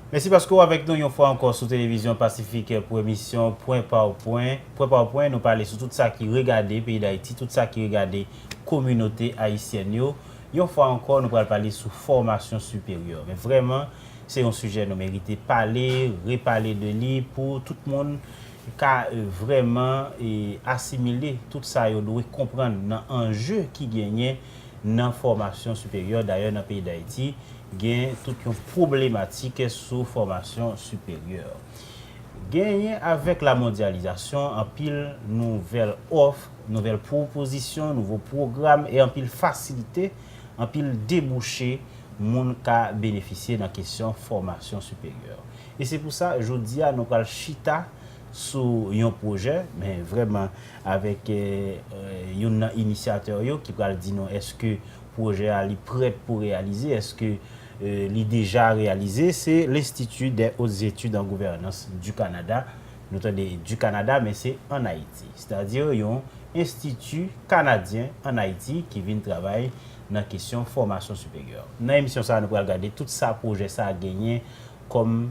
Merci parce que avec nous, une fois encore sur Télévision Pacifique pour émission Point par Point. Point par Point, nous parlons sur tout ça qui regarde le pays d'Haïti, tout ça qui regarde la communauté haïtienne. Une fois encore, nous allons parler sur formation supérieure. Mais vraiment, c'est un sujet que nous méritons parler, reparler de lui pour tout le monde qui a vraiment assimilé tout ça, il doit comprendre l'enjeu qui gagne dans la formation supérieure, d'ailleurs dans le pays d'Haïti. Gagne toute une problématique sur formation supérieure. Gagne avec la mondialisation, en pile nouvelles offres, nouvelles propositions, nouveaux programmes et en pile facilité, en pile débouché, moun ka bénéficier dans la question formation supérieure. Et c'est pour ça, je dis à nous parlons chita sur un projet, mais vraiment avec un initiateur qui va dire non, est-ce que le projet est prêt pour réaliser, est-ce que l'idée déjà réalisé, c'est l'Institut des hautes études en gouvernance du Canada. Nous avons du Canada, mais c'est en Haïti. C'est-à-dire qu'il y a un institut canadien en Haïti qui vient travailler dans la question de formation supérieure. Dans l'émission, nous allons regarder tout ça projet ça a gagné comme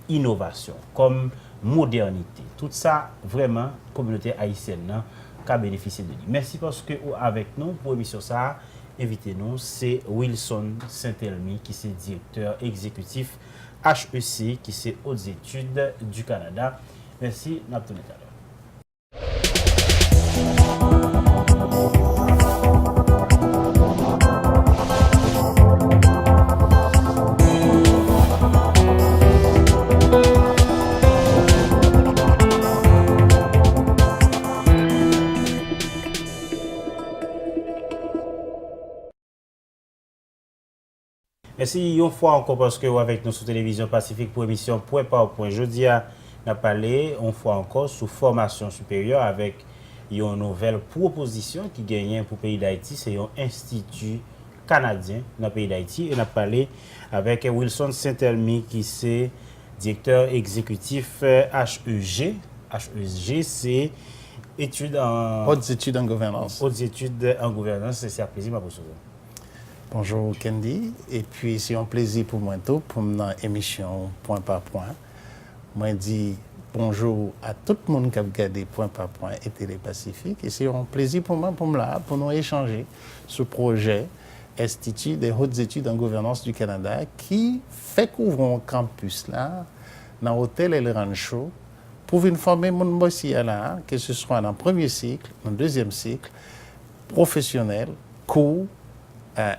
innovation, comme modernité. Tout ça, vraiment, la communauté haïtienne qui a bénéficié de lui. Merci parce que avec nous, pour l'émission ça, invitez-nous, c'est Wilson Saint-Elmy qui est directeur exécutif HEC, qui est Hautes études du Canada. Merci, nous tout à l'heure. Merci une fois encore parce que vous avec nous sur Télévision Pacifique pour émission Point par Point. Jeudi, on a parlé une fois encore sur formation supérieure avec une nouvelle proposition qui gagne pour le pays d'Haïti. C'est un institut canadien dans le pays d'Haïti. Et on a parlé avec Wilson Saint-Elmy qui est directeur exécutif HEG. HEG, c'est Hautes études en gouvernance. Hautes études en gouvernance. C'est un plaisir de vous recevoir. Bonjour Kendi, et puis c'est un plaisir pour moi pour dans l'émission Point par Point. Moi dis bonjour à tout le monde qui a regardé Point par Point et Télé Pacifique, et c'est un plaisir pour moi pour nous échanger ce projet Institut des hautes études en gouvernance du Canada qui fait couvrir un campus là dans l'hôtel El Rancho pour venir former mon bossi là, que ce soit dans le premier cycle, dans le deuxième cycle, professionnel, cours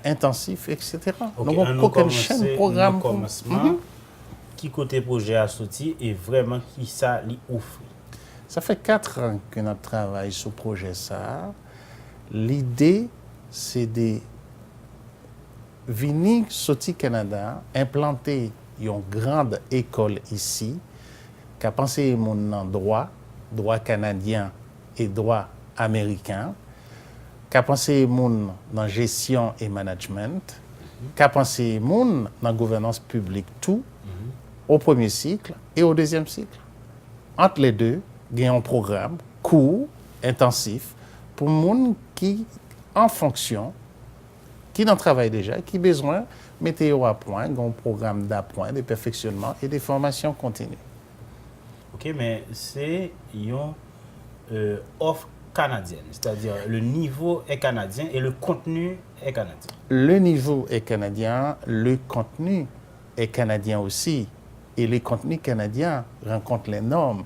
intensif, etc. Okay, donc, on peut une chaîne de programme. Qui côté projet a sorti et vraiment qui ça lui offre? Ça fait 4 ans que notre travail sur ce projet. L'idée, c'est de venir sortir Canada, implanter une grande école ici, qui a pensé mon droit canadien et droit américain, qui a pensé moun dans gestion et management, qui a pensé moun dans gouvernance publique tout, au premier cycle et au deuxième cycle. Entre les deux, il y a un programme court, intensif, pour moun qui en fonction, qui n'en travaille déjà, qui a besoin de mettre à point, un programme d'appoint, de perfectionnement et de formation continue. Ok, mais c'est une offre canadienne, c'est-à-dire le niveau est canadien et le contenu est canadien. Le niveau est canadien, le contenu est canadien aussi. Et les contenus canadiens rencontrent les normes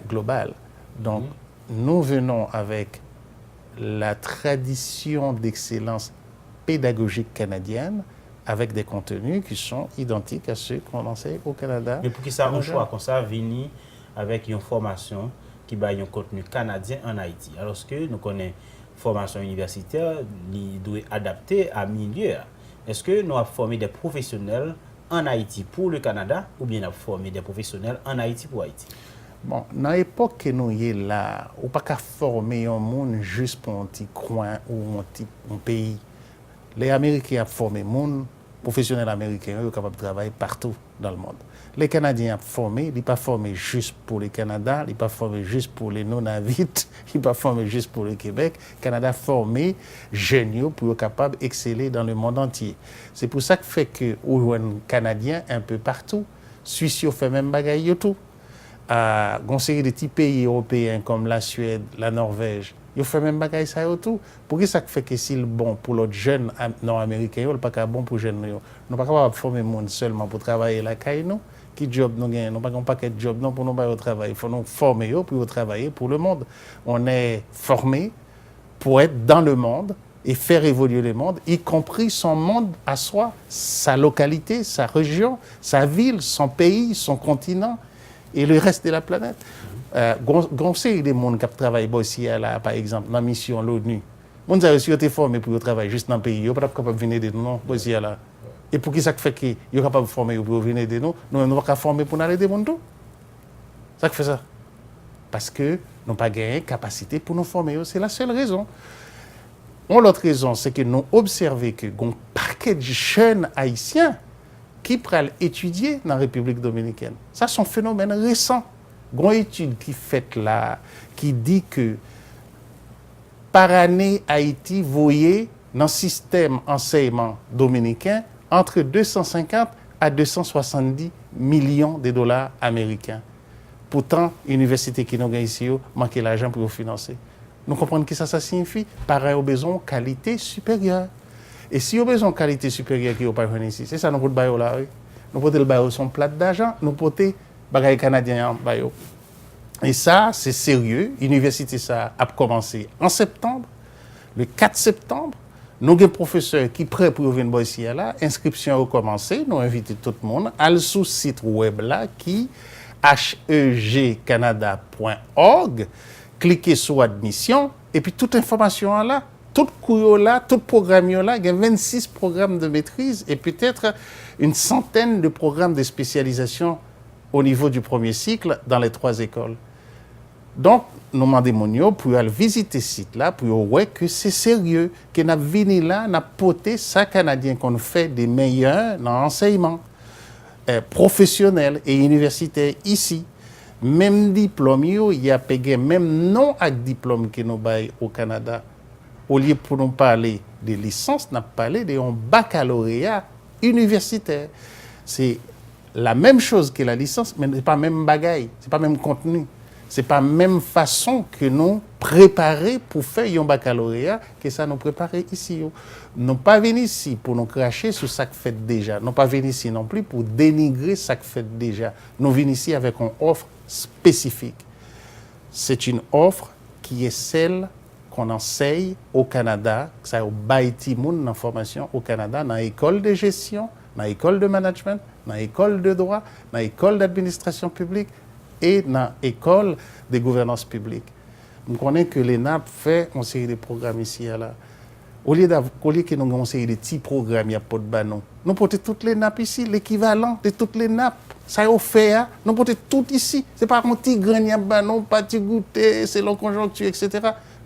globales. Donc, nous venons avec la tradition d'excellence pédagogique canadienne avec des contenus qui sont identiques à ceux qu'on enseigne au Canada. Mais pour qui ça, on choix comme ça, venir avec une formation qui a un contenu canadien en Haïti. Alors que nous connaissons formation universitaire, il doit adapter à milieu. Est-ce que nous avons formé des professionnels en Haïti pour le Canada ou bien nous avons formé des professionnels en Haïti pour Haïti? Bon, dans l'époque que nous sommes là, on ne peut pas former un monde juste pour un petit coin ou un pays. Les Américains ont formé le monde professionnels américains sont capables de travailler partout dans le monde. Les Canadiens formés, ils ne sont pas formés juste pour le Canada, ils ne sont pas formés juste pour les non-avites, ils ne sont pas formés juste pour le Québec. Le Canada a formé jeunes pour être capable d'exceller dans le monde entier. C'est pour ça que fait que les Canadiens un peu partout, Suisse fait même bagaille tout. À conseiller des petits pays européens comme la Suède, la Norvège, ils font même bagaille ça tout. Pour que ça fait que c'est bon pour l'autre jeune nord-américain, il pas bon pour jeunes nous. Nous pas capable de former monde seulement pour travailler la caille nous. Qui job nous gagne, nous pas un paquet de job non pour nous pas au travail, il faut nous former pour travailler pour le monde. On est formé pour être dans le monde et faire évoluer le monde, y compris son monde à soi, sa localité, sa région, sa ville, son pays, son continent et le reste de la planète. Goncer des gens qui travaillent ici, là, par exemple, dans la mission l'ONU. Les gens qui ont été formés pour travailler juste dans le pays, ils ne sont pas capables de venir de nous, ici, là. Et pour qui ça fait qu'ils sont capables de former pour venir de nous, nous ne sommes pas former pour aller de monde. Ça fait ça. Parce que nous n'avons pas gagné capacité pour nous former. C'est la seule raison. L'autre raison, c'est que nous observons que un paquet de jeunes haïtiens qui peuvent étudier dans la République dominicaine. Ça, c'est un phénomène récent. Il y a une étude qui est faite là, qui dit que par année, Haïti voyait dans le système enseignement dominicain entre 250 à 270 millions de dollars américains. Pourtant, l'université qui nous gagne ici manque l'argent pour financer. Nous comprenons que ça signifie parents ont besoin de qualité supérieure. Et si on a besoin de qualité supérieure qui n'est pas ici, c'est ça nous pouvons le là. Nous pouvons le bailler son plat d'argent, nous pouvons bagaille canadien bailler. Et ça, c'est sérieux. L'université ça a commencé en septembre, le 4 septembre. Nous avons des professeurs qui sont prêts pour venir ici là. Inscription a commencé. Nous invitons tout le monde à le site web là qui hegcanada.org. Cliquez sur admission et puis toute information là, tout cours là, tout programme là, il y a 26 programmes de maîtrise et peut-être une centaine de programmes de spécialisation au niveau du premier cycle dans les 3 écoles. Donc, nous demandons pour aller visiter ce site-là, pour voir que c'est sérieux, que nous venons là, nous porté ça Canadien qu'on fait des meilleurs dans l'enseignement professionnel et universitaire ici. Même diplôme, il y a payé même non avec diplôme que nous avons au Canada. Au lieu pour nous parler de licence, nous parlé d'un baccalauréat universitaire. C'est la même chose que la licence, mais ce n'est pas le même bagaille, ce n'est pas le même contenu. Ce n'est pas la même façon que nous préparer pour faire un baccalauréat que ça nous préparer ici. Nous ne pas venir ici pour nous cracher sur ce que fait déjà. Nous ne pas venir ici non plus pour dénigrer ce que fait déjà. Nous venons ici avec une offre spécifique. C'est une offre qui est celle qu'on enseigne au Canada, que ça au Baïti Moun dans formation au Canada, dans l'école de gestion, dans l'école de management, dans l'école de droit, dans l'école d'administration publique et dans l'école de gouvernance publique. Nous connaissons que l'ENAP fait une série de programmes ici et là. Au lieu que nous avons une série de petits programmes, il n'y a pas de banon. Nous portons toutes les nappes ici, l'équivalent de toutes les nappes. Ça est offert, nous portons tout ici. Ce n'est pas un petit grain, il y a banon, pas petit goûter, c'est la conjoncture, etc.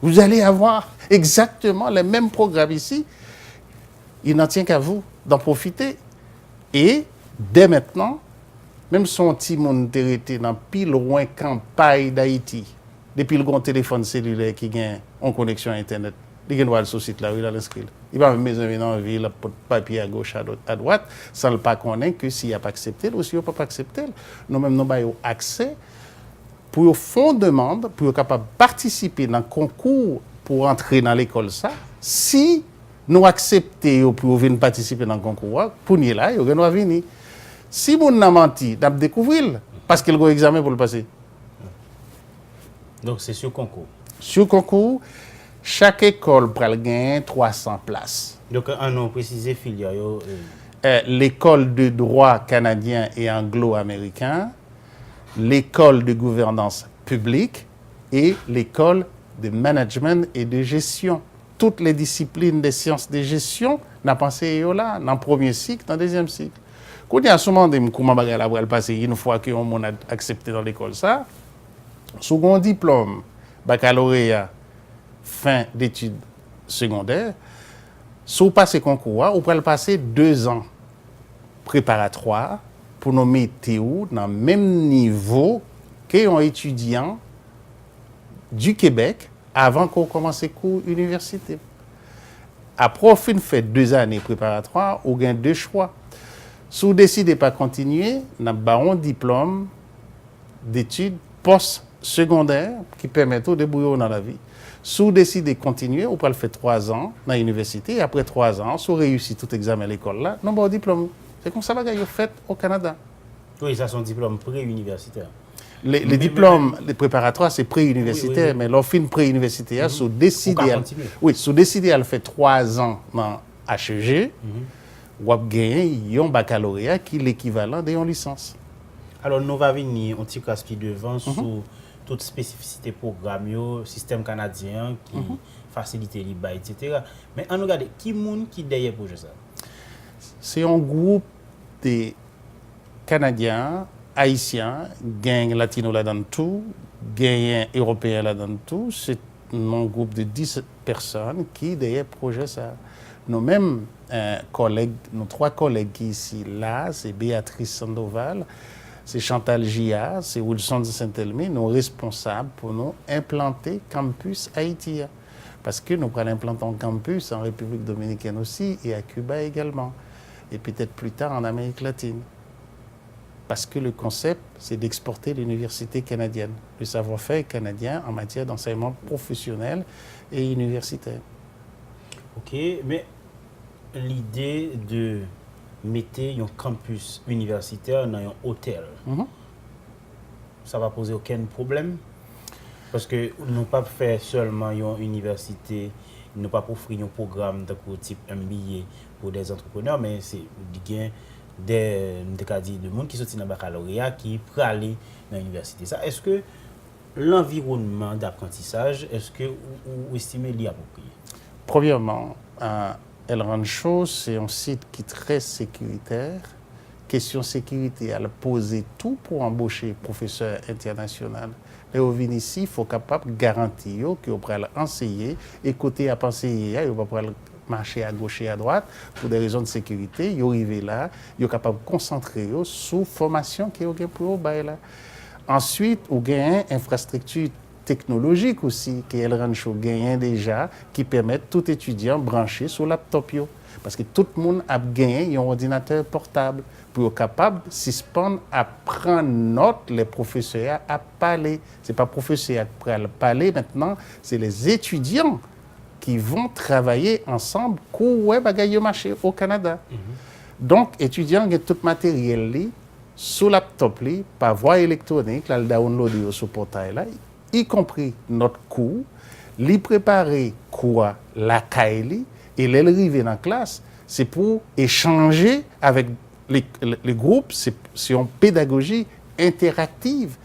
Vous allez avoir exactement les mêmes programmes ici. Il n'en tient qu'à vous d'en profiter. Et dès maintenant, même son petit monde était dans pile loin campagne d'Haïti, depuis le grand téléphone cellulaire qui a en connexion Internet, il va sur le site là, il va l'inscrire. Il va même venir dans la ville, papier à gauche, à droite, sans ne pas connaître que s'il n'a pas accepté ou s'il n'a pas accepté. Nous-mêmes, nous avons accès pour fond demande, pour être capable de participer dans un concours pour entrer dans l'école. Ça, si nous acceptons pour venir participer dans le concours, pour nous là, nous allons venir. Si vous n'avez menti, nous allons découvrir parce qu'il y a un examen pour le passer. Donc c'est sur concours. Sur concours, chaque école pourra gagner 300 places. Donc un nom précisé filière. L'école de droit canadien et anglo-américain, l'école de gouvernance publique et l'école de management et de gestion. Toutes les disciplines des sciences de gestion, n'a pensé là, dans le premier cycle, dans le deuxième cycle. Quand il y a souvent des comment la passer une fois qu'on a accepté dans l'école ça, second diplôme, baccalauréat, fin d'études secondaires, si vous passez concours, vous pouvez le passer 2 ans préparatoire pour nous mettre dans le même niveau qu'un étudiant du Québec avant qu'on commence les cours universitaires. Après, on fait 2 années préparatoires, on gagne 2 choix. Si vous décidez de pas continuer, on a un diplôme d'études post-secondaires qui permettent de débrouiller dans la vie. Si vous décidez de continuer, vous pouvez le faire 3 ans dans l'université. Et après 3 ans, si vous réussissez tout examen à l'école, là, non, bon diplôme. C'est comme ça que vous faites au Canada. Oui, ça, c'est un diplôme pré-universitaire. Les diplômes, les préparatoires, c'est pré-universitaire, oui. mais l'offre pré-universitaire, si vous décidez à le faire 3 ans dans HEG, vous avez gagné un baccalauréat qui est l'équivalent d'une licence. Alors, nous allons venir un petit casse-pied devant sur toute spécificité programme, système canadien qui facilite les bails, etc. Mais on regarde, qui est derrière le projet ça? C'est un groupe de Canadiens, Haïtiens, gang latino là-dedans tout, gang européen là-dedans tout. C'est un groupe de 10 personnes qui derrière le projet ça. Nous-mêmes, collègues, nos 3 collègues qui ici, là, c'est Béatrice Sandoval, c'est Chantal Gia, c'est Wilson de Saint-Elmé, nos responsables pour nous implanter campus Haïti. Parce que nous prenons implanter un campus en République dominicaine aussi et à Cuba également. Et peut-être plus tard en Amérique latine. Parce que le concept, c'est d'exporter l'université canadienne, le savoir-faire canadien en matière d'enseignement professionnel et universitaire. Ok, mais l'idée de mettre un campus universitaire dans un hôtel, ça va poser aucun problème? Parce que nous ne pas faire seulement une université, nous ne pas offrir un programme de type MBA pour des entrepreneurs, mais c'est des gens qui sont dans le baccalauréat qui peuvent aller dans l'université. Est-ce que l'environnement d'apprentissage, est-ce que vous estimez l'y approprié? Premièrement, El Rancho, c'est un site qui est très sécuritaire. Question sécurité, elle a posé tout pour embaucher professeurs internationaux. Et au vin ici, il faut capable de garantir que vous pourrez enseigner, écouter à penser, vous pourrez marcher à gauche et à droite pour des raisons de sécurité. Vous arrivez là, vous êtes capable de concentrer sur la formation qui est pour vous. Ensuite, vous avez une infrastructure technologique aussi, que El Rancho gagne déjà, qui permet tout étudiant branché sur laptop. Parce que tout le monde a gagné un ordinateur portable pour être capable de suspendre à prendre note les professeurs à parler. Ce n'est pas les professeurs qui vont parler maintenant, c'est les étudiants qui vont travailler ensemble pour marché au Canada. Donc, étudiants ont tout matériel sur laptop, par voie électronique, là, le download sur le portail, là, y compris notre cours, les préparer quoi la caille, et l'arrivée dans la classe, c'est pour échanger avec les groupes, c'est une pédagogie interactive.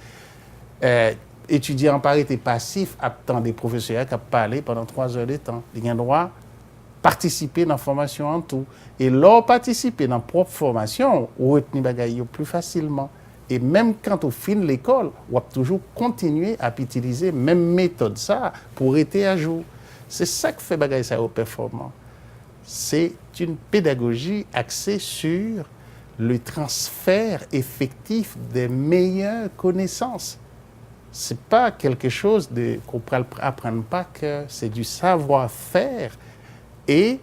Étudiants par été passifs, attendent des professeurs qui parlent pendant 3 heures de temps. Ils ont le droit de participer dans la formation en tout. Et leur participer dans la propre formation, on retient les choses plus facilement. Et même quand on finit l'école, on va toujours continuer à utiliser la même méthode ça pour être à jour. C'est ça qui fait bagaille ça au performant. C'est une pédagogie axée sur le transfert effectif des meilleures connaissances. C'est pas quelque chose qu'on ne apprend pas, que c'est du savoir-faire et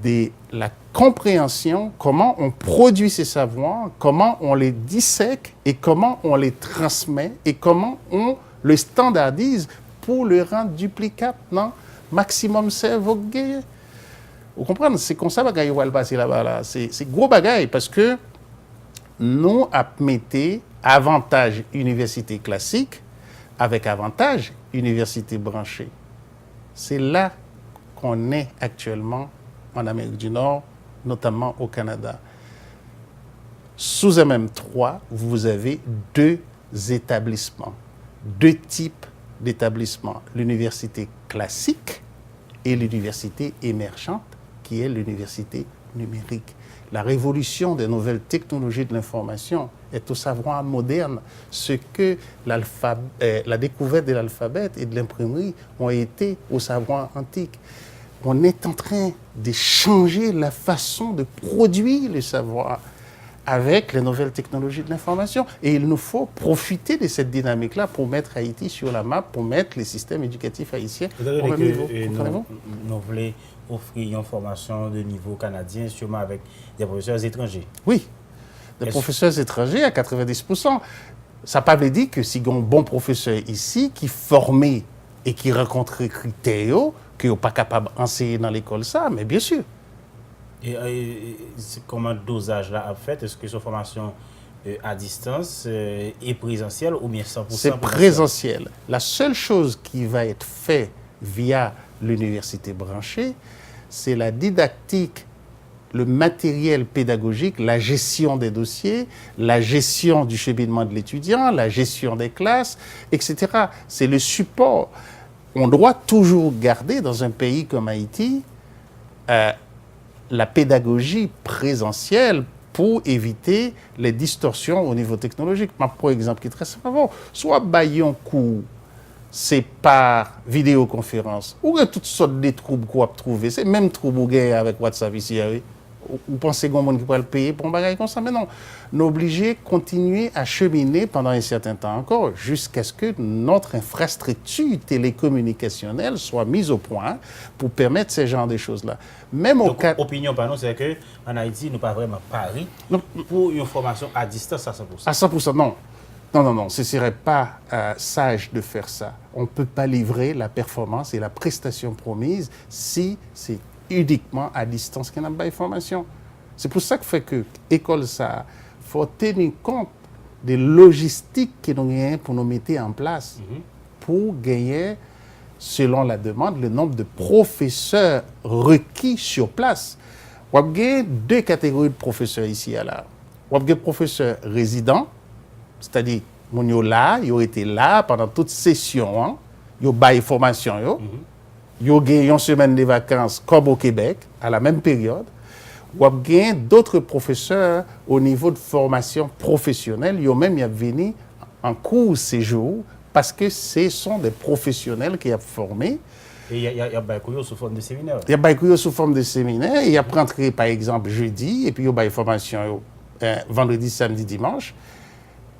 de la compréhension, comment on produit ces savoirs, comment on les dissèque et comment on les transmet et comment on le standardise pour le rendre duplicable dans maximum cerveau gay. Vous comprenez? C'est comme ça que vous va le passer là-bas. Là. C'est gros bagaille parce que nous mettons avantage université classique avec avantage université branchée. C'est là qu'on est actuellement en Amérique du Nord, notamment au Canada. Sous MM3, vous avez 2 établissements, 2 types d'établissements. L'université classique et l'université émergente, qui est l'université numérique. La révolution des nouvelles technologies de l'information est au savoir moderne. Ce que la découverte de l'alphabet et de l'imprimerie ont été au savoir antique. On est en train de changer la façon de produire le savoir avec les nouvelles technologies de l'information. Et il nous faut profiter de cette dynamique-là pour mettre Haïti sur la map, pour mettre les systèmes éducatifs haïtiens au même niveau. Nous voulons offrir une formation de niveau canadien, sûrement avec des professeurs étrangers. Oui, des professeurs étrangers à 90%. Ça ne veut pas dire que si on a un bon professeur ici qui formé et qui rencontre les critères, qui n'est pas capable d'enseigner dans l'école ça, mais bien sûr. Et comment le dosage là a fait? Est-ce que cette formation à distance est présentielle ou bien 100% C'est présentiel. La seule chose qui va être faite via l'université branchée, c'est la didactique, le matériel pédagogique, la gestion des dossiers, la gestion du cheminement de l'étudiant, la gestion des classes, etc. C'est le support. On doit toujours garder dans un pays comme Haïti la pédagogie présentielle pour éviter les distorsions au niveau technologique. Par exemple, qui est très simple, soit baillon cours, c'est par vidéoconférence, ou toutes sortes de troubles qu'on a trouvé. C'est même trouble avec WhatsApp ici. Vous pensez qu'il y a monde qui peut le payer pour un bagage comme ça? Mais non. Nous sommes obligés de continuer à cheminer pendant un certain temps encore, jusqu'à ce que notre infrastructure télécommunicationnelle soit mise au point pour permettre ce genre de choses-là. Même au cas... Opinion par nous, c'est qu'en Haïti, nous pas vraiment pari pour une formation à distance à 100%. À 100%, non. Non, ce ne serait pas sage de faire ça. On ne peut pas livrer la performance et la prestation promise si c'est uniquement à distance qu'il n'y a pas d'information. C'est pour ça que l'école, ça, faut tenir compte des logistiques que nous avons pour nous mettre en place, pour gagner, selon la demande, le nombre de professeurs requis sur place. On a deux catégories de professeurs ici à là. On a des professeurs résidents, c'est-à-dire, ils ont été là pendant toute session, ils ont eu formation. Ils ont gagné une semaine de vacances comme au Québec, à la même période. Ou gagné d'autres professeurs au niveau de formation professionnelle. Ils ont même venu en cours séjour parce que ce sont des professionnels qui ont formé. Et il y a Baïkouyo sous forme de séminaire. Il y a Baïkouyo sous forme de séminaire. Il y a rentré par exemple jeudi, et puis il y a une formation vendredi, samedi, dimanche.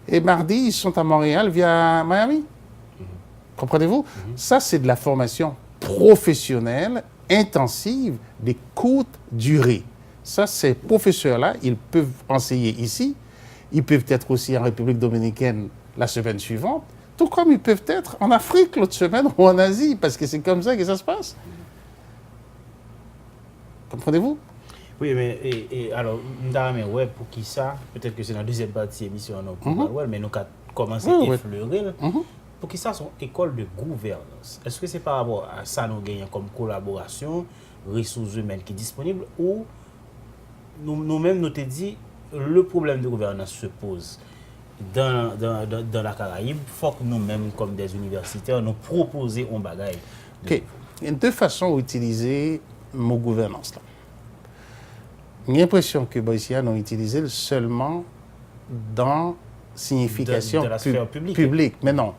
Et mardi, ils sont à Montréal via Miami. Comprenez-vous? Ça, c'est de la formation professionnelle, intensive, de courte durée. Ça, ces professeurs-là, ils peuvent enseigner ici, ils peuvent être aussi en République dominicaine la semaine suivante, tout comme ils peuvent être en Afrique l'autre semaine ou en Asie, parce que c'est comme ça que ça se passe. Comprenez-vous? Oui, mais alors, ouais, pour qui ça? Peut-être que c'est dans la deuxième partie de l'émission, mais nous avons commencé à effleurer. Pour qui ça sont écoles de gouvernance? Est-ce que c'est par rapport à ça nous gagnons comme collaboration, ressources humaines qui sont disponibles, ou nous-mêmes nous t'ai dit le problème de gouvernance se pose dans la Caraïbe? Il faut que nous-mêmes, comme des universitaires, nous proposions un bagage. Ok. Il y a deux façons d'utiliser le mot gouvernance. J'ai l'impression que Boïsia nous utilisé seulement dans signification de la sphère publique. Mais non.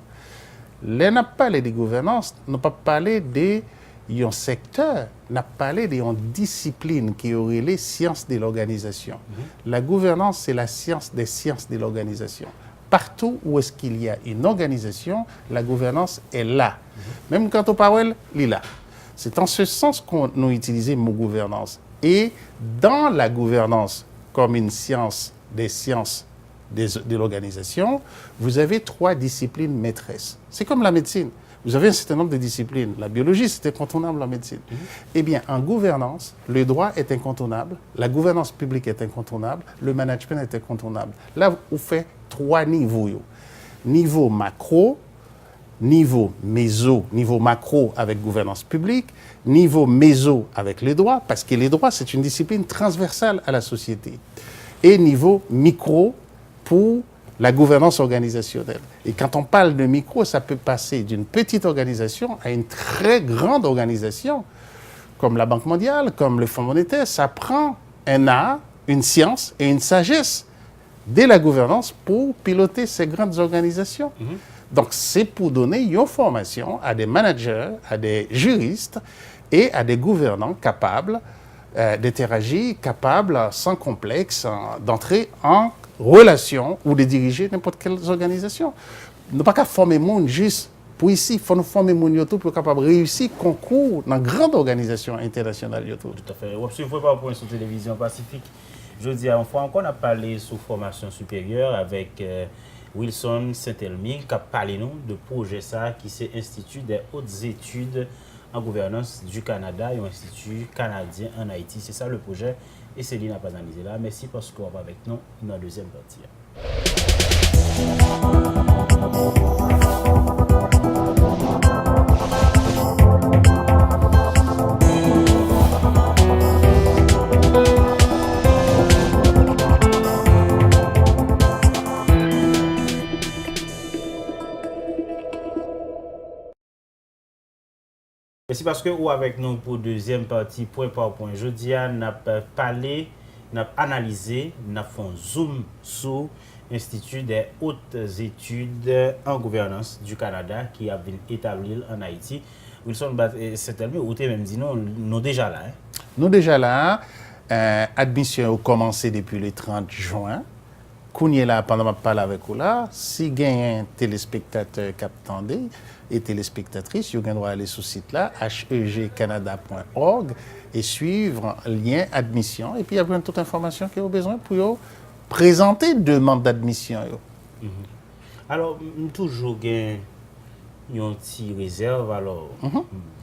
Là, n'a pas parlé de gouvernance, n'a pas parlé d'un secteur, n'a pas parlé d'une discipline qui aurait les sciences de l'organisation. La gouvernance, c'est la science des sciences de l'organisation. Partout où est-ce qu'il y a une organisation, la gouvernance est là. Même quand on parle, elle est là. C'est en ce sens qu'on a utilisé le mot gouvernance. Et dans la gouvernance, comme une science des sciences de l'organisation, vous avez 3 disciplines maîtresses. C'est comme la médecine. Vous avez un certain nombre de disciplines. La biologie, c'est incontournable en médecine. Eh bien, en gouvernance, le droit est incontournable, la gouvernance publique est incontournable, le management est incontournable. Là, vous faites 3 niveaux. Niveau macro, niveau méso, niveau macro avec gouvernance publique, niveau méso avec les droits, parce que les droits, c'est une discipline transversale à la société. Et niveau micro pour la gouvernance organisationnelle. Et quand on parle de micro, ça peut passer d'une petite organisation à une très grande organisation, comme la Banque mondiale, comme le Fonds monétaire. Ça prend un art, une science et une sagesse de la gouvernance pour piloter ces grandes organisations. Donc, c'est pour donner une formation à des managers, à des juristes et à des gouvernants capables d'interagir, capable, sans complexe, d'entrer en relation ou de diriger n'importe quelle organisation. Nous ne pouvons pas former le monde juste pour ici, il faut nous former le monde pour être capable de réussir le concours dans une grande organisation internationale. Tout à fait. Vous ne pouvez pas point sur Télévision Pacifique. Je dis à fois encore, on a parlé sur formation supérieure avec Wilson Saint-Elmy qui a parlé nous de projet ça qui c'est Institut des hautes études en gouvernance du Canada et un institut canadien en Haïti. C'est ça le projet et Céline n'a pas analysé là. Merci parce qu'on va avec nous dans la deuxième partie. C'est parce que ou avec nous pour deuxième partie, point par point. Je dis à n'a parlé, n'a analysé, n'a fait un zoom sur l'Institut des hautes études en gouvernance du Canada qui a été établi en Haïti. Wilson, c'est tellement, ou t'es même dit, nous déjà là. Hein? Nous déjà là, admission a commencé depuis le 30 juin. Kounye là, pendant que je parle avec vous là, si il y a un téléspectateur qui attendait et téléspectatrice, vous avez droit à aller sur le site là, hegcanada.org et suivre le lien admission. Et puis il y a toute information que vous avez besoin pour présenter demande d'admission. Alors, toujours il y a une petite réserve. Alors,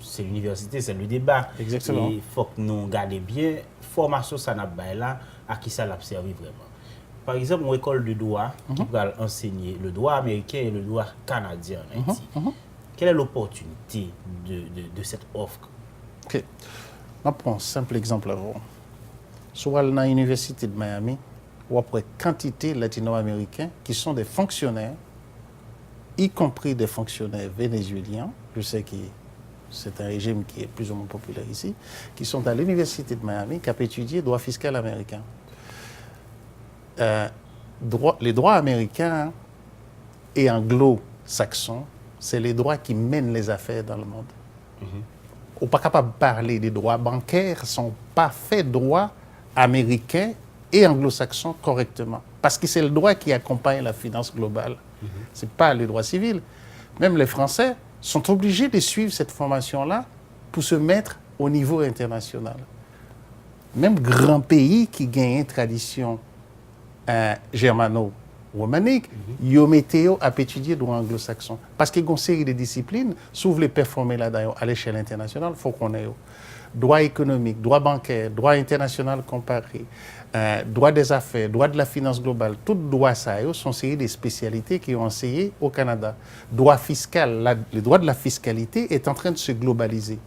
c'est l'université, c'est le débat. Exactement. Il faut que nous gardions bien formation ça n'a pas là à qui ça l'a servi vraiment. Par exemple, une école de droit qui va enseigner le droit américain et le droit canadien en Haïti. Quelle est l'opportunité de cette offre? Ok. On prend un simple exemple avant. Soit dans l'université de Miami, ou après quantité latino-américains qui sont des fonctionnaires, y compris des fonctionnaires vénézuéliens, je sais que c'est un régime qui est plus ou moins populaire ici, qui sont à l'université de Miami, qui a étudié le droit fiscal américain. Les droits américains et anglo-saxons, c'est les droits qui mènent les affaires dans le monde. On n'est pas capable de parler des droits bancaires, ne sont pas faits droits américains et anglo-saxons correctement. Parce que c'est le droit qui accompagne la finance globale. Ce n'est pas le droit civil. Même les Français sont obligés de suivre cette formation-là pour se mettre au niveau international. Même grands pays qui gagnent une tradition germano-romanique, ils mettent à étudier le droit anglo-saxon. Parce qu'il y a une série de disciplines, si vous voulez performer là-dedans à l'échelle internationale, il faut qu'on ait droit économique, droit bancaire, droit international comparé, droit des affaires, droit de la finance globale. Tout droit ça sont série des spécialités qui ont enseigné au Canada. Droit fiscal, le droit de la fiscalité est en train de se globaliser.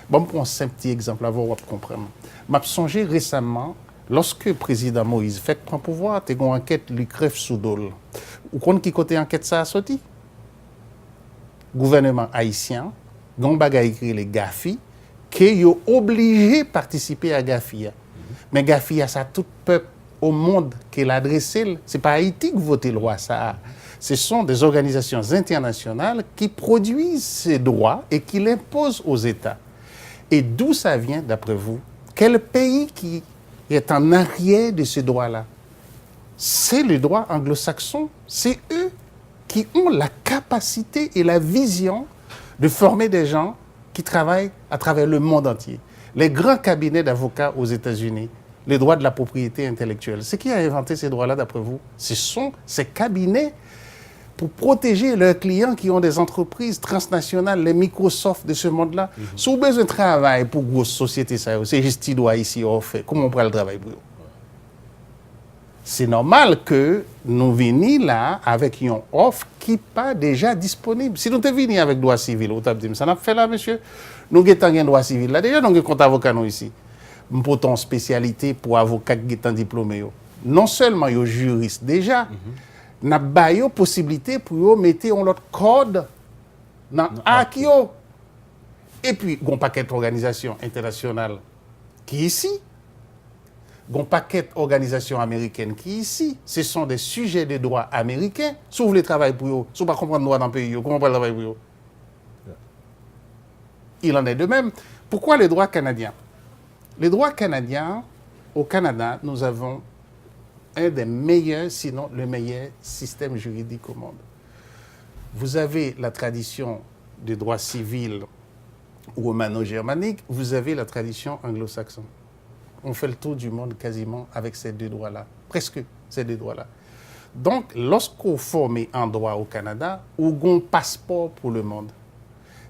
Bon, pour un simple petit exemple, avant de comprendre. Je me songé récemment. Lorsque le président Moïse fait prendre pouvoir, il y a une enquête lui crève sous dol. Vous connaissez qui côté enquête ça a sorti? Gouvernement haïtien, gon bagay écrit les GAFI, qui sont obligés de participer à GAFI. Mais GAFI, ça tout peuple au monde qui l'a adressé. Ce n'est pas Haïti qui vote le droit ça. Ce sont des organisations internationales qui produisent ces droits et qui l'imposent aux États. Et d'où ça vient, d'après vous? Quel pays qui est en arrière de ce droit-là? C'est le droit anglo-saxon. C'est eux qui ont la capacité et la vision de former des gens qui travaillent à travers le monde entier. Les grands cabinets d'avocats aux États-Unis, les droits de la propriété intellectuelle, c'est qui a inventé ces droits-là d'après vous? Ce sont ces cabinets pour protéger leurs clients qui ont des entreprises transnationales, les Microsoft de ce monde-là. Si vous avez besoin de travail pour une grosse société, c'est juste ce droit ici on fait. Comment on prend le travail pour eux? C'est normal que nous venions là avec une offre qui n'est pas déjà disponible. Si nous sommes venus avec droit civil, vous avez dit, ça n'a pas fait là, monsieur. Nous avons un droit civil là. Déjà, nous avons un compte avocat nous ici. Nous avons une spécialité pour avocats qui sont diplômés. Non seulement ils sont juristes déjà, nous avons une possibilité pour mettre en l'autre code dans l'AKIO. Et puis, il y a un paquet d'organisations internationales qui est ici. Il y a un paquet d'organisations américaines qui est ici. Ce sont des sujets de droit américains. Si vous voulez travailler pour eux, si vous ne comprenez pas le droit dans le pays, comment vous travailler pour eux? Il en est de même. Pourquoi le droit canadien? Les droits canadiens, au Canada, nous avons un des meilleurs, sinon le meilleur système juridique au monde. Vous avez la tradition du droit civil romano-germanique, vous avez la tradition anglo-saxonne. On fait le tour du monde quasiment avec ces deux droits-là, presque ces deux droits-là. Donc, lorsqu'on forme un droit au Canada, on a un passeport pour le monde.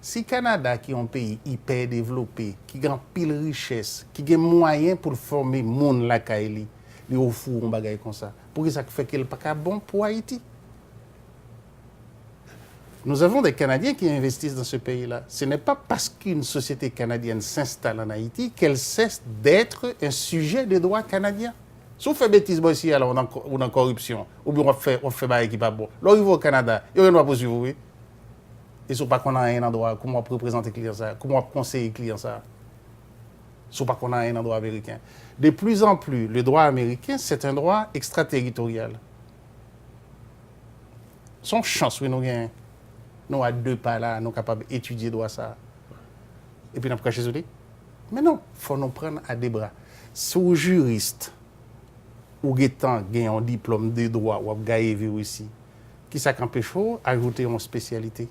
Si le Canada, qui est un pays hyper développé, qui a pile richesse, qui a moyen pour former le monde la Kaili, il offre un bagage comme ça. Pour ça fait qu'il n'est pas bon pour Haïti. Nous avons des Canadiens qui investissent dans ce pays-là. Ce n'est pas parce qu'une société canadienne s'installe en Haïti qu'elle cesse d'être un sujet de droit canadien. Si on fait bêtise ici, alors on a corruption, ou bien on fait bail qui pas bon. Là, il va au Canada, il y a un droit poursuivre, oui. Et si on pas qu'on a un endroit, comment on peut représenter le client ça, comment on conseiller le client ça. Si on pas qu'on a un endroit américain. De plus en plus, le droit américain, c'est un droit extraterritorial. Son chance, oui, nous gagnons. Nous, à deux pas là, nous sommes capables d'étudier le droit ça. Et puis, nous sommes chez eux. Mais non, il faut nous prendre à des bras. Si vous juriste, ou gagne un diplôme de droit, ou gagne ici, qui ça qu'empêche ajouter une spécialité?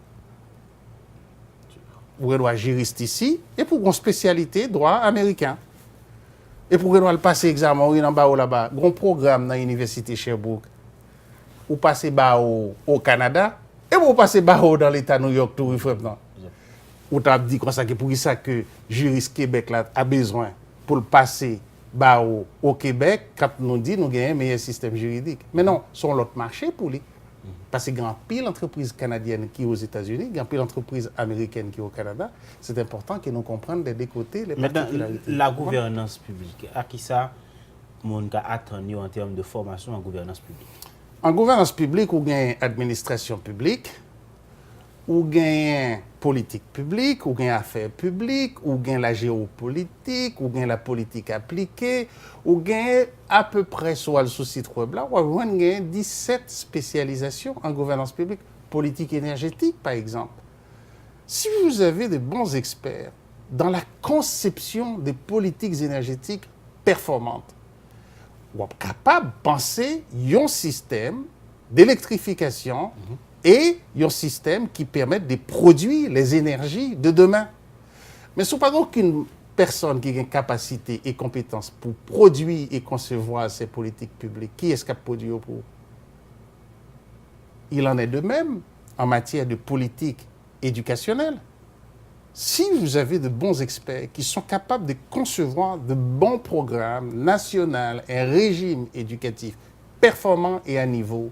Vous êtes juriste ici, et pour une spécialité, droit américain. Et pour le passer examen, ou en bas là-bas, un programme dans l'université Sherbrooke, ou passer au Canada, et vous passez dans l'État de New York, tout maintenant. Ou tu as dit comme ça que pour ça que juriste Québec là, a besoin pour le passer au Québec, quand nous dit nous avons un meilleur système juridique. Mais non, sont l'autre marché pour lui. Parce qu'il y a un pile d'entreprises canadiennes qui sont aux États-Unis, il y a un pile d'entreprises américaines qui sont au Canada. C'est important que nous comprenions des deux côtés les particularités. La gouvernance publique, à qui ça, mon cas attendu en termes de formation en gouvernance publique? En gouvernance publique, ou gagne administration publique, ou gagne politique publique, ou gagne affaires publiques, ou gagne la géopolitique, ou gagne la politique appliquée, ou gagne à peu près soit le sous-site web là, ou gagne 17 spécialisations en gouvernance publique, politique énergétique par exemple. Si vous avez de bons experts dans la conception des politiques énergétiques performantes, vous êtes capable de penser un système d'électrification et un système qui permet de produire les énergies de demain. Mais ce n'est pas aucune personne qui a une capacité et compétence pour produire et concevoir ces politiques publiques. Qui est-ce qui a produit pour? Il en est de même en matière de politique éducationnelle. Si vous avez de bons experts qui sont capables de concevoir de bons programmes nationaux, un régime éducatif performant et à niveau,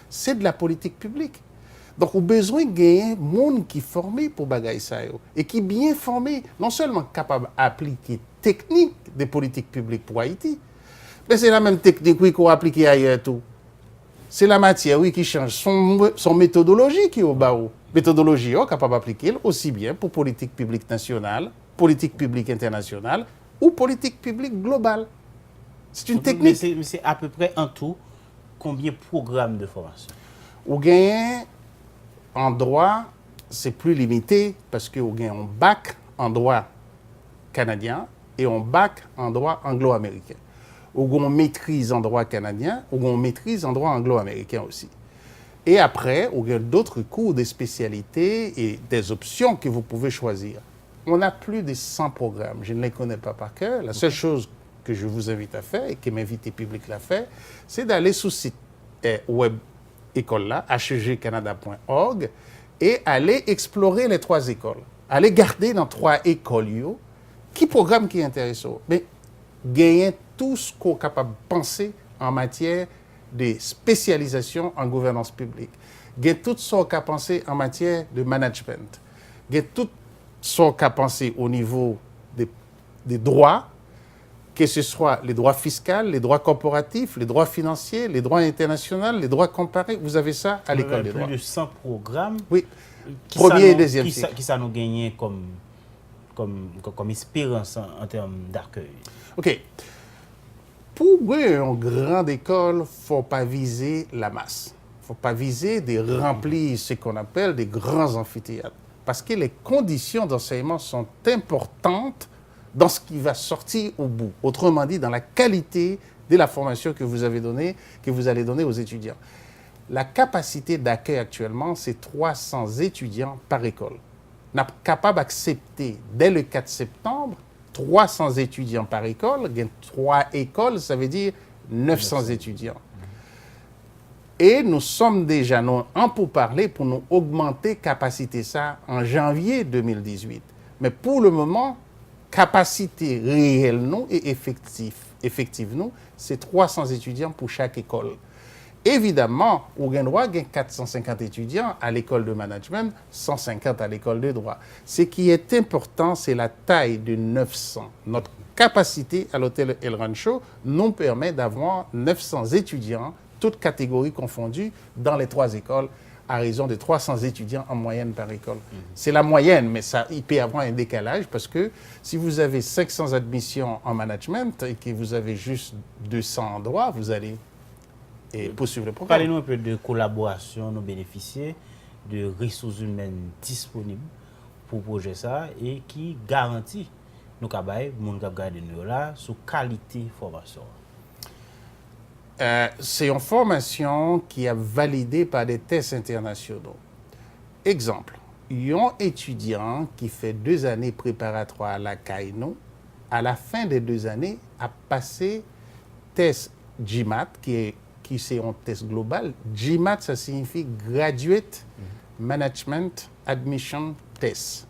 c'est de la politique publique. Donc, on a besoin de gagner monde qui est formé pour bagaille ça et qui est bien formé, non seulement capable d'appliquer technique des politiques publiques pour Haïti, mais c'est la même technique qu'on applique ailleurs tout. C'est la matière qui change, son méthodologie qui est au bas. Méthodologie capable d'appliquer aussi bien pour politique publique nationale, politique publique internationale ou politique publique globale. C'est une technique. Mais c'est à peu près en tout combien de programmes de formation? Ou gagne en droit, c'est plus limité parce que vous gagne un bac en droit canadien et un bac en droit anglo-américain. Ou on maîtrise en droit canadien, ou on maîtrise en droit anglo-américain aussi. Et après, il y a d'autres cours de spécialités et des options que vous pouvez choisir. On a plus de 100 programmes. Je ne les connais pas par cœur. La seule chose que je vous invite à faire et que m'invité public l'a fait, c'est d'aller sur le site web école là, hegcanada.org, et aller explorer les 3 écoles. Aller garder dans 3 écoles, qui programme qui est intéressant. Mais gagner tout ce qu'on est capable de penser en matière de spécialisation en gouvernance publique. Il y a tout ce qu'on a pensé en matière de management. Il y a tout ce qu'on a pensé au niveau des droits, que ce soit les droits fiscaux, les droits corporatifs, les droits financiers, les droits internationaux, les droits comparés. Vous avez ça à l'école des droits. Plus de 100 programmes. Oui. Premier et deuxième cycle. Qui ça nous gagne comme espérance en termes d'accueil? OK. Pour une grande école, il ne faut pas viser la masse. Il ne faut pas viser de remplir ce qu'on appelle des grands amphithéâtres. Parce que les conditions d'enseignement sont importantes dans ce qui va sortir au bout. Autrement dit, dans la qualité de la formation que vous allez donner aux étudiants. La capacité d'accueil actuellement, c'est 300 étudiants par école. On est capable d'accepter, dès le 4 septembre, 300 étudiants par école. Il y a 3 écoles, ça veut dire 900 étudiants. Et nous sommes déjà en pourparlers pour nous augmenter capacité ça en janvier 2018. Mais pour le moment, capacité réelle nous et effective nous, c'est 300 étudiants pour chaque école. Évidemment, au droit, il y a 450 étudiants à l'école de management, 150 à l'école de droit. Ce qui est important, c'est la taille de 900. Notre capacité à l'hôtel El Rancho nous permet d'avoir 900 étudiants, toutes catégories confondues, dans les 3 écoles, à raison de 300 étudiants en moyenne par école. C'est la moyenne, mais il peut y avoir un décalage parce que si vous avez 500 admissions en management et que vous avez juste 200 en droit, vous allez poursuivre le programme. Parlez-nous un peu de collaboration, nous bénéficier de ressources humaines disponibles pour projet ça et qui garantit nous cabaye, moun k'ap gade nous là, sous qualité formation. C'est une formation qui est validée par des tests internationaux. Exemple, il y a un étudiant qui fait 2 années préparatoires à la CAINO, à la fin des 2 années, a passé test GMAT, qui c'est un test global. GMAT, ça signifie Graduate Management Admission Test.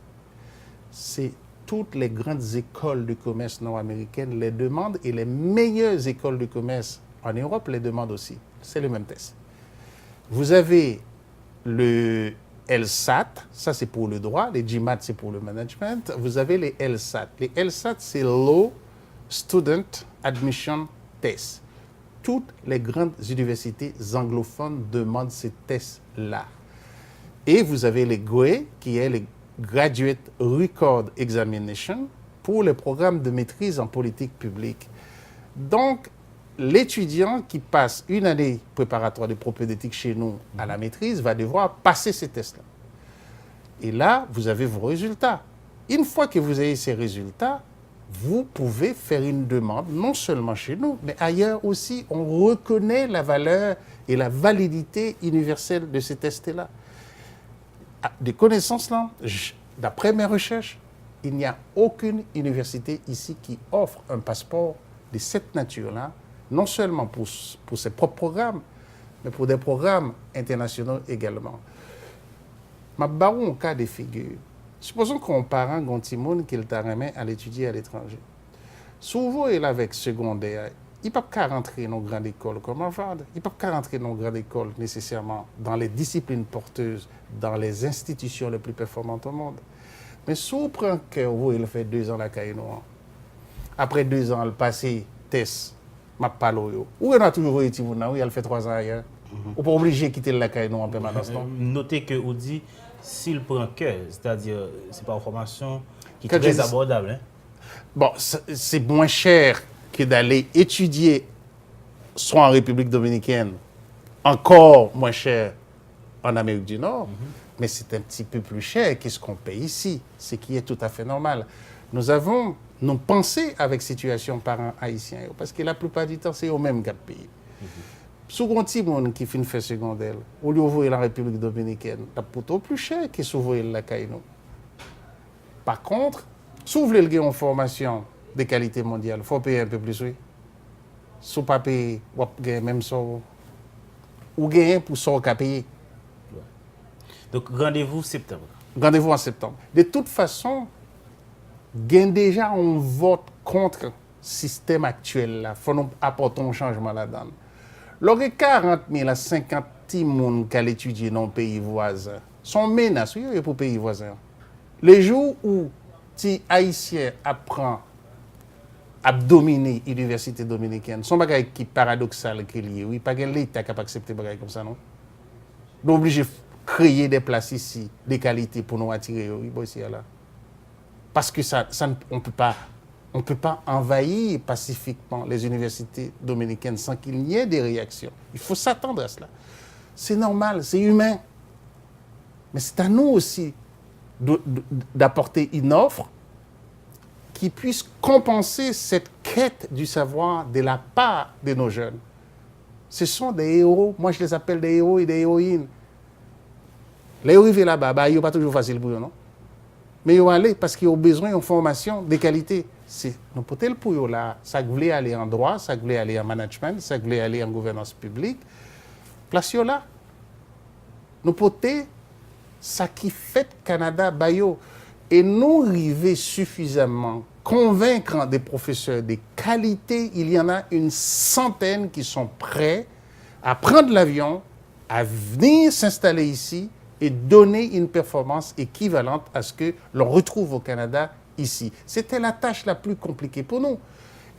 C'est toutes les grandes écoles de commerce nord-américaines les demandent et les meilleures écoles de commerce en Europe les demandent aussi. C'est le même test. Vous avez le LSAT, ça c'est pour le droit, les GMAT c'est pour le management. Vous avez les LSAT. Les LSAT c'est Law Student Admission Test. Toutes les grandes universités anglophones demandent ces tests-là. Et vous avez les GRE, qui est les Graduate Record Examination, pour les programmes de maîtrise en politique publique. Donc, l'étudiant qui passe une année préparatoire de propédeutique chez nous à la maîtrise va devoir passer ces tests-là. Et là, vous avez vos résultats. Une fois que vous avez ces résultats, vous pouvez faire une demande, non seulement chez nous, mais ailleurs aussi. On reconnaît la valeur et la validité universelle de ces tests-là. Des connaissances-là, d'après mes recherches, il n'y a aucune université ici qui offre un passeport de cette nature-là, non seulement pour ses propres programmes, mais pour des programmes internationaux également. Ma baron, au cas de figure, supposons qu'un parent Gontimoun qu'il t'a remis à l'étudier à l'étranger. Souvent, il est avec secondaire. Il ne peut pas rentrer dans une grande école comme Harvard. Il ne peut pas rentrer dans une grande école nécessairement dans les disciplines porteuses, dans les institutions les plus performantes au monde. Mais si on prend que il fait 2 ans à la Caïnoa, après 2 ans, il passe test, ma palo. Ou il a toujours été où il fait 3 ans ailleurs. On n'est pas obligé de quitter la Caïnoa en permanence. Notez que on dit s'il prend que, c'est-à-dire c'est pas une formation qui est très abordable. Hein? Bon, c'est moins cher que d'aller étudier soit en République dominicaine, encore moins cher en Amérique du Nord, mais c'est un petit peu plus cher que ce qu'on paye ici, ce qui est tout à fait normal. Nous avons nos pensées avec situation parents haïtiens, parce que la plupart du temps, c'est eux-mêmes qui payent. Souvent, les gens qui finissent faire secondaire, au lieu d'ouvrir la République dominicaine, c'est plutôt plus cher que s'ouvrir la Caïno. Par contre, si vous voulez une formation de qualité mondiale, il faut payer un peu plus, oui. Si vous ne payez pas, vous gagnez même ça. Ou gagnez pour ça qu'à payer. Donc, rendez-vous septembre. Rendez-vous en septembre. De toute façon, il y a déjà un vote contre le système actuel. Il faut nous apporter un changement là-dedans. Lorsque 40 000 à 50 personnes qui étudient dans le pays voisin sont menacés pour le pays voisin. Les jours où les Haïtiens apprennent à dominer l'université dominicaine, c'est un bagage qui est paradoxal qui est lié. Oui, pas l'État qui a accepté des bagages comme ça, non? Nous sommes obligés de créer des places ici, des qualités pour nous attirer. Oui, ici, là. Parce que on ne peut pas envahir pacifiquement les universités dominicaines sans qu'il n'y ait des réactions. Il faut s'attendre à cela. C'est normal, c'est humain. Mais c'est à nous aussi d'apporter une offre qui puisse compenser cette quête du savoir de la part de nos jeunes. Ce sont des héros, moi je les appelle des héros et des héroïnes. Les arrivés là-bas, bah, ils n'est pas toujours facile pour eux, non? Mais ils vont aller parce qu'ils ont besoin d'une formation de qualité. Nous potons pour eux là, ça voulait aller en droit, ça voulait aller en management, ça voulait aller en gouvernance publique. Place là. Nous potons ça qui fait Canada Bayo. Et nous arriver suffisamment convaincre des professeurs de qualité, il y en a une centaine qui sont prêts à prendre l'avion, à venir s'installer ici et donner une performance équivalente à ce que l'on retrouve au Canada ici. C'était la tâche la plus compliquée pour nous.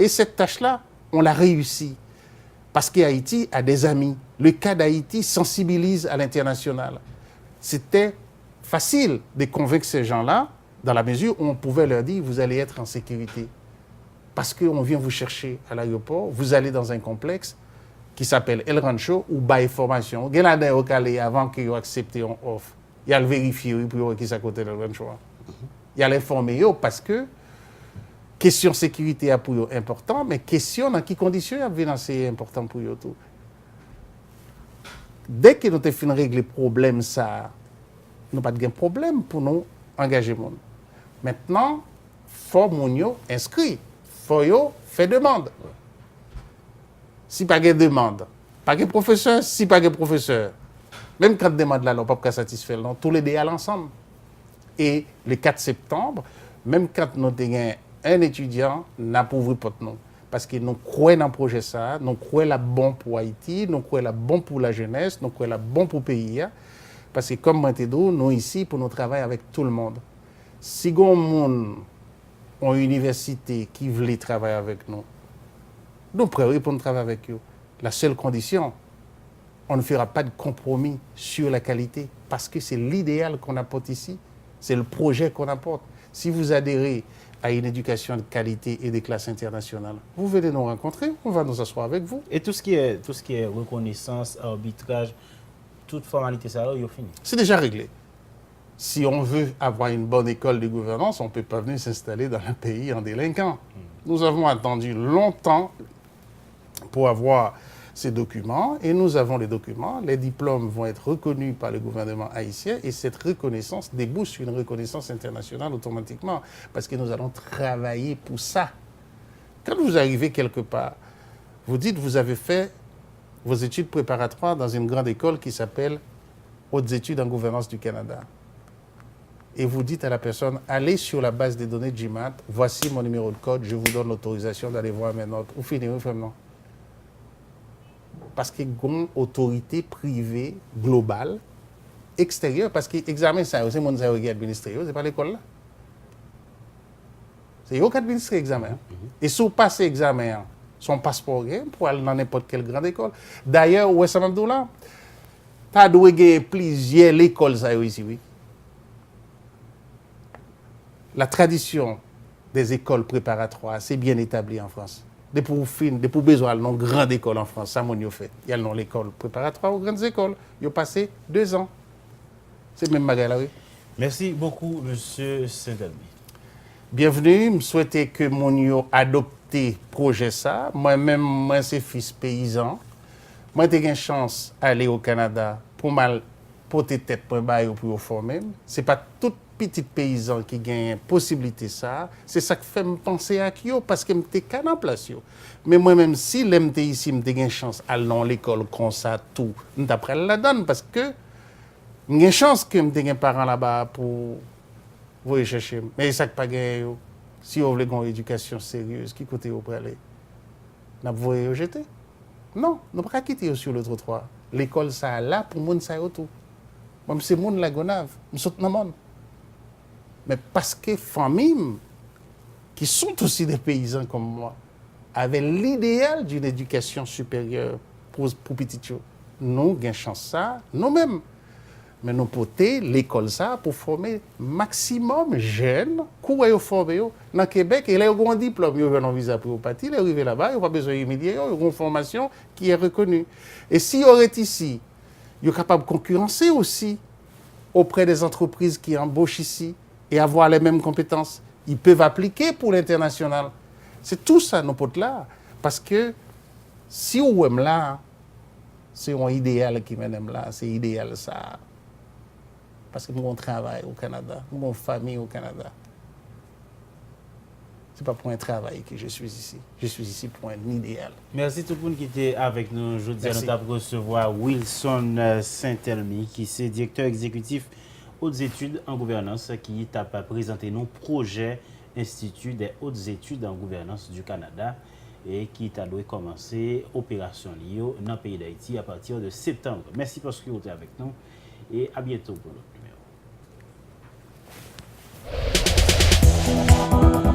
Et cette tâche-là, on l'a réussi. Parce qu'Haïti a des amis. Le cas d'Haïti sensibilise à l'international. C'était facile de convaincre ces gens-là dans la mesure où on pouvait leur dire vous allez être en sécurité. Parce qu'on vient vous chercher à l'aéroport, vous allez dans un complexe qui s'appelle El Rancho ou Baye Formation. Il y a des au Calais avant qu'ils aient accepté en offre. Il y a le vérifier pour qui s'à côté de El Rancho. Il y a l'informer parce que question sécurité est pour eux important, mais question dans quelles conditions c'est important pour eux tout. Dès que nous avons fini de régler le problème, ça, nous n'avons pas de problème pour nous engager. Maintenant, il faut nous inscrire, il faut faire demande. Si pas de demande, pas de professeur, si pas de professeur, même quand demande là, on ne peut pas satisfaire, non, tous les deux à l'ensemble. Et le 4 septembre, même quand nous avons un étudiant, n'a pas ouvert porte nous. Parce que nous croyons dans le projet ça, nous croyons la bon pour Haïti, nous croyons la bon pour la jeunesse, nous croyons la bon pour le pays. Parce que comme moi, nous ici, pour nous travailler avec tout le monde. Si on a une université qui veut travailler avec nous, nous prêts pour nous travailler avec eux. La seule condition, on ne fera pas de compromis sur la qualité parce que c'est l'idéal qu'on apporte ici, c'est le projet qu'on apporte. Si vous adhérez à une éducation de qualité et de classe internationale, vous venez nous rencontrer, on va nous asseoir avec vous. Et tout ce qui est reconnaissance, arbitrage, toute formalité, ça, il est fini. C'est déjà réglé. Si on veut avoir une bonne école de gouvernance, on ne peut pas venir s'installer dans un pays en délinquant. Nous avons attendu longtemps pour avoir ces documents et nous avons les documents. Les diplômes vont être reconnus par le gouvernement haïtien et cette reconnaissance débouche sur une reconnaissance internationale automatiquement parce que nous allons travailler pour ça. Quand vous arrivez quelque part, vous dites que vous avez fait vos études préparatoires dans une grande école qui s'appelle Hautes études en gouvernance du Canada. Et vous dites à la personne, allez sur la base des données de GMAT, voici mon numéro de code, je vous donne l'autorisation d'aller voir mes notes. Vous finissez, vous faites non. Parce qu'il y a une autorité privée globale, extérieure, parce que l'examen, c'est mon qui administré, ce n'est pas l'école là. C'est eux qui administrent l'examen. Et si vous passez l'examen, son passeport pour aller dans n'importe quelle grande école. D'ailleurs, où est ce là? Tu as doué plusieurs écoles ici, oui. La tradition des écoles préparatoires, c'est bien établi en France. Depuis besoin d'une grande école en France, ça m'a fait. Il y a l'école préparatoire aux grandes écoles. Ils ont passé 2 ans. C'est même magasin oui. Merci beaucoup, M. Saint-Elmy. Bienvenue. Je souhaitais que mon adopté projet ça. Moi-même, moi, c'est fils paysan. Moi, j'ai eu une chance d'aller au Canada pour mal porter tête pour pour former. Ce n'est pas tout petit paysan qui gagne possibilité ça. C'est ça qui fait me penser à Kyo parce que j'étais qu'à en place. Mais moi-même, si j'étais ici, j'ai une chance d'aller dans l'école comme ça, tout. D'après la donne parce que j'ai une chance que j'ai des parents là-bas pour vous chercher. Mais ça pas gagné. Si vous voulez une éducation sérieuse, qui côté vous pouvez aller? Vous voulez jeter? Non, nous ne pouvons pas quitter sur le trottoir. L'école, ça là pour le monde, ça est tout. Moi, c'est le monde la gonave. Je saute dans le monde. Mais parce que les familles, qui sont aussi des paysans comme moi, avaient l'idéal d'une éducation supérieure pour petits choses. Nous avons chance ça, nous-mêmes. Mais nous portons l'école ça pour former maximum de jeunes qui sont formés dans le Québec. Et là, ils ont un diplôme, ils ont un visa pour partir, ils arrivent là-bas, ils n'ont pas besoin d'humilier, ils ont une formation qui est reconnue. Et si ils auraient ici, ils sont capables de concurrencer aussi auprès des entreprises qui embauchent ici et avoir les mêmes compétences. ils peuvent appliquer pour l'international. C'est tout ça, nos potes là. Parce que si on aime là, c'est un idéal qui m'aime là, c'est idéal ça. Parce que mon travail au Canada, mon famille au Canada. Ce n'est pas pour un travail que je suis ici. Je suis ici pour un idéal. Merci tout le monde qui était avec nous aujourd'hui. Nous avons recevoir Wilson Saint-Elmy, qui est directeur exécutif hautes études en gouvernance, qui t'a présenté nos projets Institut des hautes études en gouvernance du Canada et qui t'a dû commencer opération LIO dans le pays d'Haïti à partir de septembre. Merci parce que vous êtes avec nous et à bientôt pour l'autre numéro.